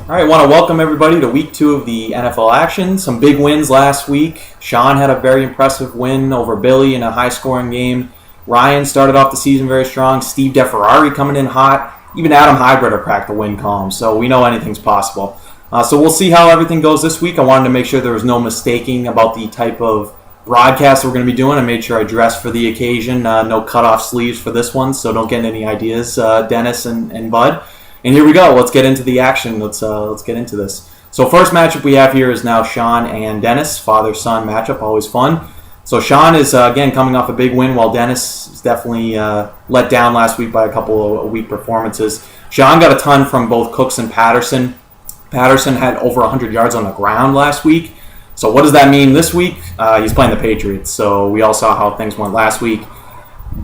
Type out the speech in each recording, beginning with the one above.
All right, I want to welcome everybody to week 2 of the NFL action. Some big wins last week. Sean had a very impressive win over Billy in a high-scoring game. Ryan started off the season very strong. Steve DeFerrari coming in hot. Even Adam Hybrider cracked the win column, so we know anything's possible. So we'll see how everything goes this week. I wanted to make sure there was no mistaking about the type of broadcast we're going to be doing. I made sure I dressed for the occasion. No cut-off sleeves for this one, so don't get any ideas, Dennis and Bud. And here we go. Let's get into the action. Let's get into this. So first matchup we have here is now Sean and Dennis. Father-son matchup, always fun. So Sean is, again, coming off a big win, while Dennis is definitely let down last week by a couple of weak performances. Sean got a ton from both Cooks and Patterson. Patterson had over 100 yards on the ground last week. So what does that mean this week? He's playing the Patriots. So we all saw how things went last week.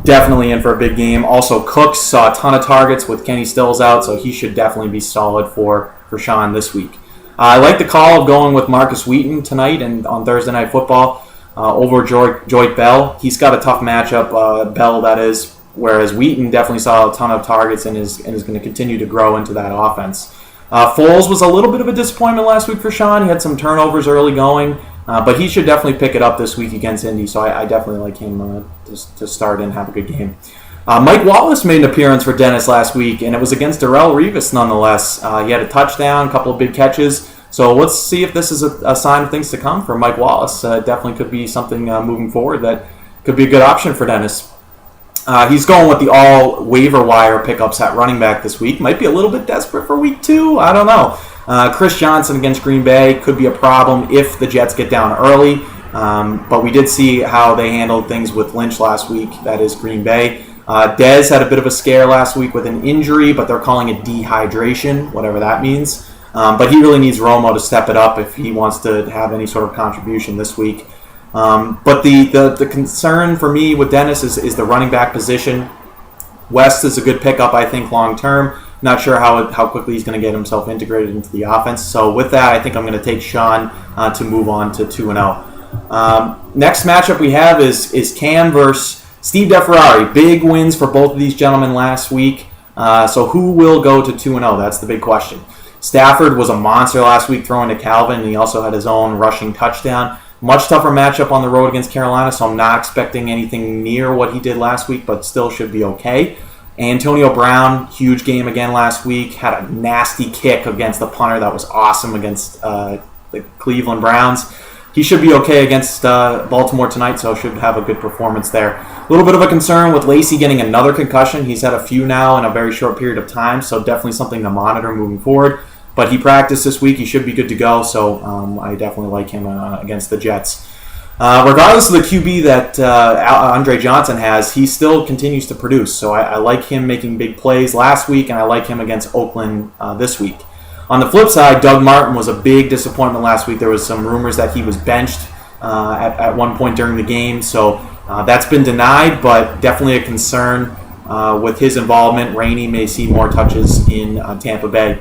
Definitely in for a big game. Also, Cooks saw a ton of targets with Kenny Stills out, so he should definitely be solid for Sean this week. I like the call of going with Marcus Wheaton tonight and on Thursday Night Football over Joyt Bell. He's got a tough matchup, Bell that is, whereas Wheaton definitely saw a ton of targets and is going to continue to grow into that offense. Foles was a little bit of a disappointment last week for Sean. He had some turnovers early going. But he should definitely pick it up this week against Indy, so I definitely like him to start and have a good game. Mike Wallace made an appearance for Dennis last week, and it was against Darrelle Revis nonetheless. He had a touchdown, a couple of big catches, so let's see if this is a sign of things to come for Mike Wallace. Definitely could be something moving forward that could be a good option for Dennis. He's going with the all waiver wire pickups at running back this week. Might be a little bit desperate for week 2, I don't know. Chris Johnson against Green Bay could be a problem if the Jets get down early. But we did see how they handled things with Lynch last week. That is Green Bay. Dez had a bit of a scare last week with an injury, but they're calling it dehydration, whatever that means. But he really needs Romo to step it up if he wants to have any sort of contribution this week. But the concern for me with Dennis is the running back position. West is a good pickup, I think, long term. Not sure how quickly he's going to get himself integrated into the offense. So with that, I think I'm going to take Sean to move on to 2-0. Next matchup we have is Cam versus Steve DeFerrari. Big wins for both of these gentlemen last week. So who will go to 2-0? That's the big question. Stafford was a monster last week throwing to Calvin, and he also had his own rushing touchdown. Much tougher matchup on the road against Carolina, so I'm not expecting anything near what he did last week, but still should be okay. Antonio Brown, huge game again last week, had a nasty kick against the punter that was awesome against the Cleveland Browns. He should be okay against Baltimore tonight, so should have a good performance there. A little bit of a concern with Lacey getting another concussion. He's had a few now in a very short period of time, so definitely something to monitor moving forward. But he practiced this week. He should be good to go, so I definitely like him against the Jets. Regardless of the QB that Andre Johnson has, he still continues to produce. So I like him making big plays last week, and I like him against Oakland this week. On the flip side, Doug Martin was a big disappointment last week. There was some rumors that he was benched at one point during the game. So that's been denied, but definitely a concern with his involvement. Rainey may see more touches in Tampa Bay.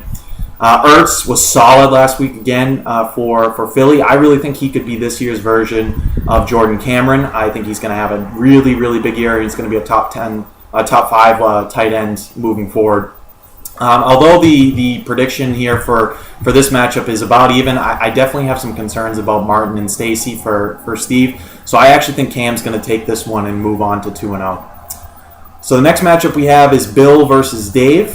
Ertz was solid last week again for Philly. I really think he could be this year's version of Jordan Cameron. I think he's going to have a really, really big year. He's going to be a top 5 tight end moving forward. Although the prediction here for this matchup is about even, I definitely have some concerns about Martin and Stacy for Steve. So I actually think Cam's going to take this one and move on to 2-0. So the next matchup we have is Bill versus Dave.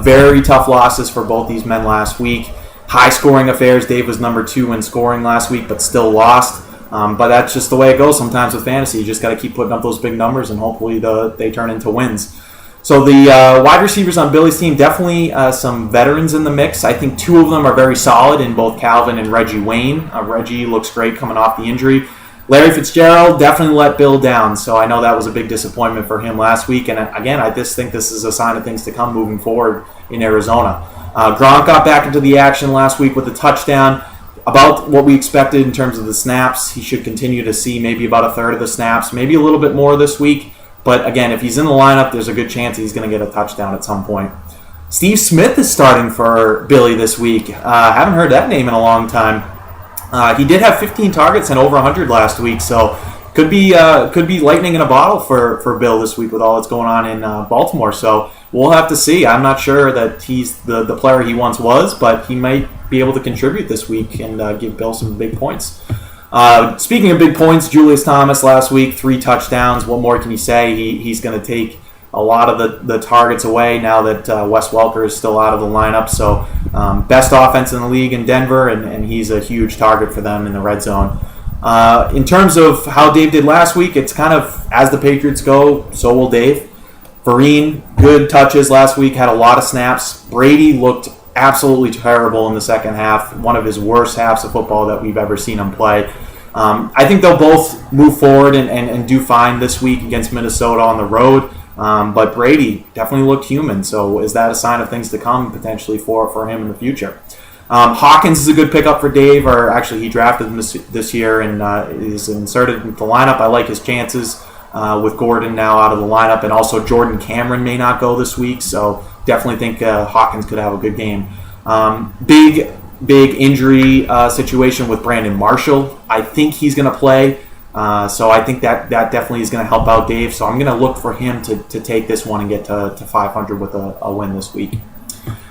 Very tough losses for both these men last week. High-scoring affairs. Dave was number 2 in scoring last week, but still lost. But that's just the way it goes sometimes with fantasy. You just got to keep putting up those big numbers, and hopefully they turn into wins. So the wide receivers on Billy's team, definitely some veterans in the mix. I think 2 of them are very solid in both Calvin and Reggie Wayne. Reggie looks great coming off the injury. Larry Fitzgerald definitely let Bill down, so I know that was a big disappointment for him last week. And again, I just think this is a sign of things to come moving forward in Arizona. Gronk got back into the action last week with a touchdown. About what we expected in terms of the snaps. He should continue to see maybe about a third of the snaps, maybe a little bit more this week. But again, if he's in the lineup, there's a good chance he's going to get a touchdown at some point. Steve Smith is starting for Billy this week. Haven't heard that name in a long time. He did have 15 targets and over 100 last week, so could be lightning in a bottle for Bill this week with all that's going on in Baltimore. So we'll have to see. I'm not sure that he's the player he once was, but he might be able to contribute this week and give Bill some big points. Speaking of big points, Julius Thomas last week, 3 touchdowns. What more can you say? He's going to take a lot of the targets away now that Wes Welker is still out of the lineup. So best offense in the league in Denver, and he's a huge target for them in the red zone. In terms of how Dave did last week, it's kind of as the Patriots go, so will Dave. Vereen, good touches last week, had a lot of snaps. Brady looked absolutely terrible in the second half, one of his worst halves of football that we've ever seen him play. I think they'll both move forward and do fine this week against Minnesota on the road. But Brady definitely looked human, so is that a sign of things to come potentially for him in the future? Hawkins is a good pickup for Dave, or actually he drafted him this year and is inserted into the lineup. I like his chances with Gordon now out of the lineup, and also Jordan Cameron may not go this week, so definitely think Hawkins could have a good game. Big injury situation with Brandon Marshall. I think he's going to play, so I think that definitely is going to help out Dave, so I'm going to look for him to take this one and get to 500 with a win this week.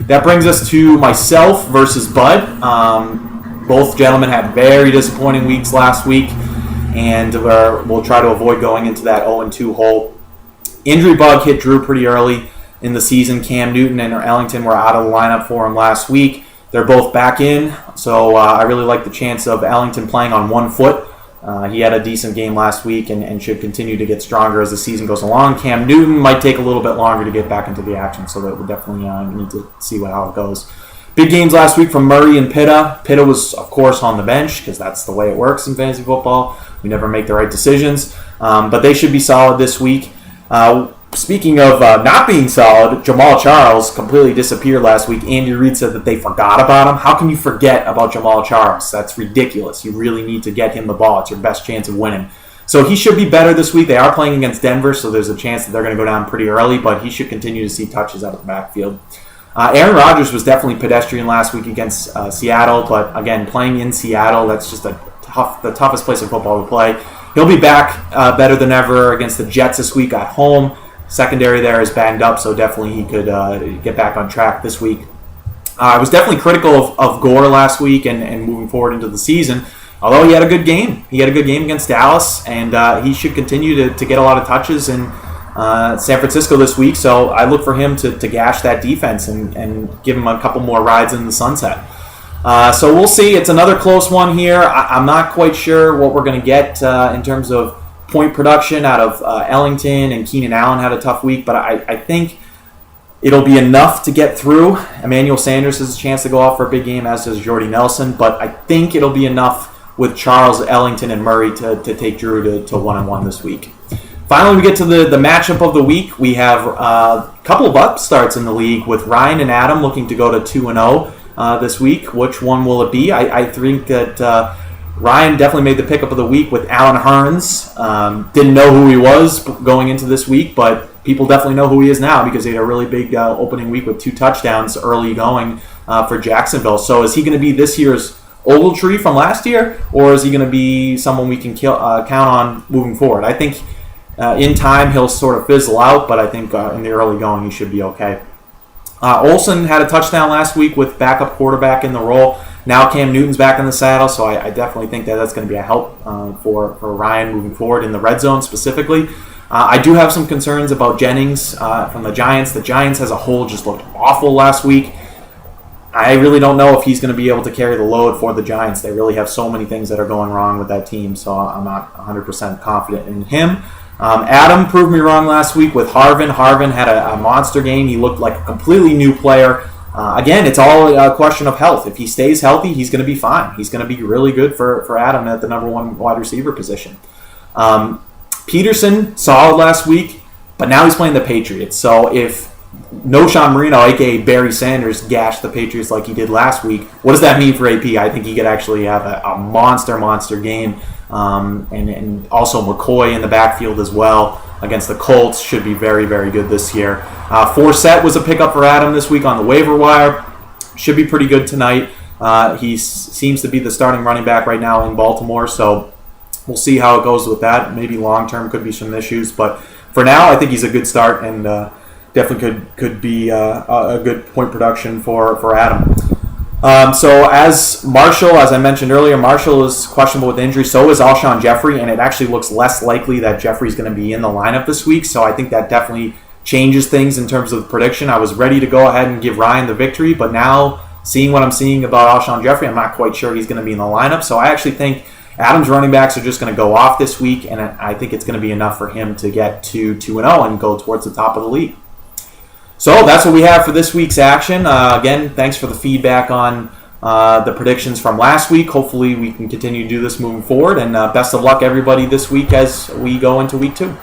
That brings us to myself versus Bud. Both gentlemen had very disappointing weeks last week, and we'll try to avoid going into that 0-2 hole. Injury bug hit Drew pretty early in the season. Cam Newton and Ellington were out of the lineup for him last week. They're both back in, so I really like the chance of Ellington playing on one foot. He had a decent game last week and should continue to get stronger as the season goes along. Cam Newton might take a little bit longer to get back into the action, so that we'll definitely need to see how it goes. Big games last week from Murray and Pitta. Pitta was, of course, on the bench because that's the way it works in fantasy football. We never make the right decisions, but they should be solid this week. Speaking of not being solid, Jamal Charles completely disappeared last week. Andy Reid said that they forgot about him. How can you forget about Jamal Charles? That's ridiculous. You really need to get him the ball. It's your best chance of winning. So he should be better this week. They are playing against Denver, so there's a chance that they're going to go down pretty early, but he should continue to see touches out of the backfield. Aaron Rodgers was definitely pedestrian last week against Seattle, but again, playing in Seattle, that's just the toughest place in football to play. He'll be back better than ever against the Jets this week at home. Secondary there is banged up, so definitely he could get back on track this week. I was definitely critical of Gore last week and moving forward into the season, although he had a good game. He had a good game against Dallas, and he should continue to get a lot of touches in San Francisco this week, so I look for him to gash that defense and give him a couple more rides in the sunset. So we'll see. It's another close one here. I'm not quite sure what we're going to get in terms of point production out of Ellington, and Keenan Allen had a tough week, but I think it'll be enough to get through. Emmanuel Sanders has a chance to go off for a big game, as does Jordy Nelson, but I think it'll be enough with Charles, Ellington, and Murray to take Drew to 1-1 this week. Finally, we get to the matchup of the week. We have a couple of upstarts in the league with Ryan and Adam looking to go to 2-0 this week. Which one will it be? I think that Ryan definitely made the pickup of the week with Alan Hearns. Didn't know who he was going into this week, but people definitely know who he is now because he had a really big opening week with 2 touchdowns early going for Jacksonville. So is he going to be this year's Ogletree from last year, or is he going to be someone we can count on moving forward? I think in time he'll sort of fizzle out, but I think in the early going he should be okay. Olsen had a touchdown last week with backup quarterback in the role. Now Cam Newton's back in the saddle, so I definitely think that's going to be a help for Ryan moving forward in the red zone specifically. I do have some concerns about Jennings from the Giants. The Giants as a whole just looked awful last week. I really don't know if he's going to be able to carry the load for the Giants. They really have so many things that are going wrong with that team, so I'm not 100% confident in him. Adam proved me wrong last week with Harvin. Harvin had a monster game. He looked like a completely new player. Again, it's all a question of health. If he stays healthy, he's going to be fine. He's going to be really good for Adam at the number 1 wide receiver position. Peterson, solid last week, but now he's playing the Patriots. So if Noshawn Marino, a.k.a. Barry Sanders, gashed the Patriots like he did last week, what does that mean for AP? I think he could actually have a monster game. And also McCoy in the backfield as well against the Colts should be very, very good this year. Forsett was a pickup for Adam this week on the waiver wire. Should be pretty good tonight. He seems to be the starting running back right now in Baltimore, so we'll see how it goes with that. Maybe long-term could be some issues, but for now I think he's a good start, and definitely could be a good point production for Adam. So as Marshall, as I mentioned earlier, Marshall is questionable with injury. So is Alshon Jeffrey, and it actually looks less likely that Jeffrey's going to be in the lineup this week. So I think that definitely changes things in terms of the prediction. I was ready to go ahead and give Ryan the victory, but now seeing what I'm seeing about Alshon Jeffrey, I'm not quite sure he's going to be in the lineup. So I actually think Adam's running backs are just going to go off this week, and I think it's going to be enough for him to get to 2-0 and go towards the top of the league. So that's what we have for this week's action. Again, thanks for the feedback on the predictions from last week. Hopefully we can continue to do this moving forward, and best of luck everybody this week as we go into week 2.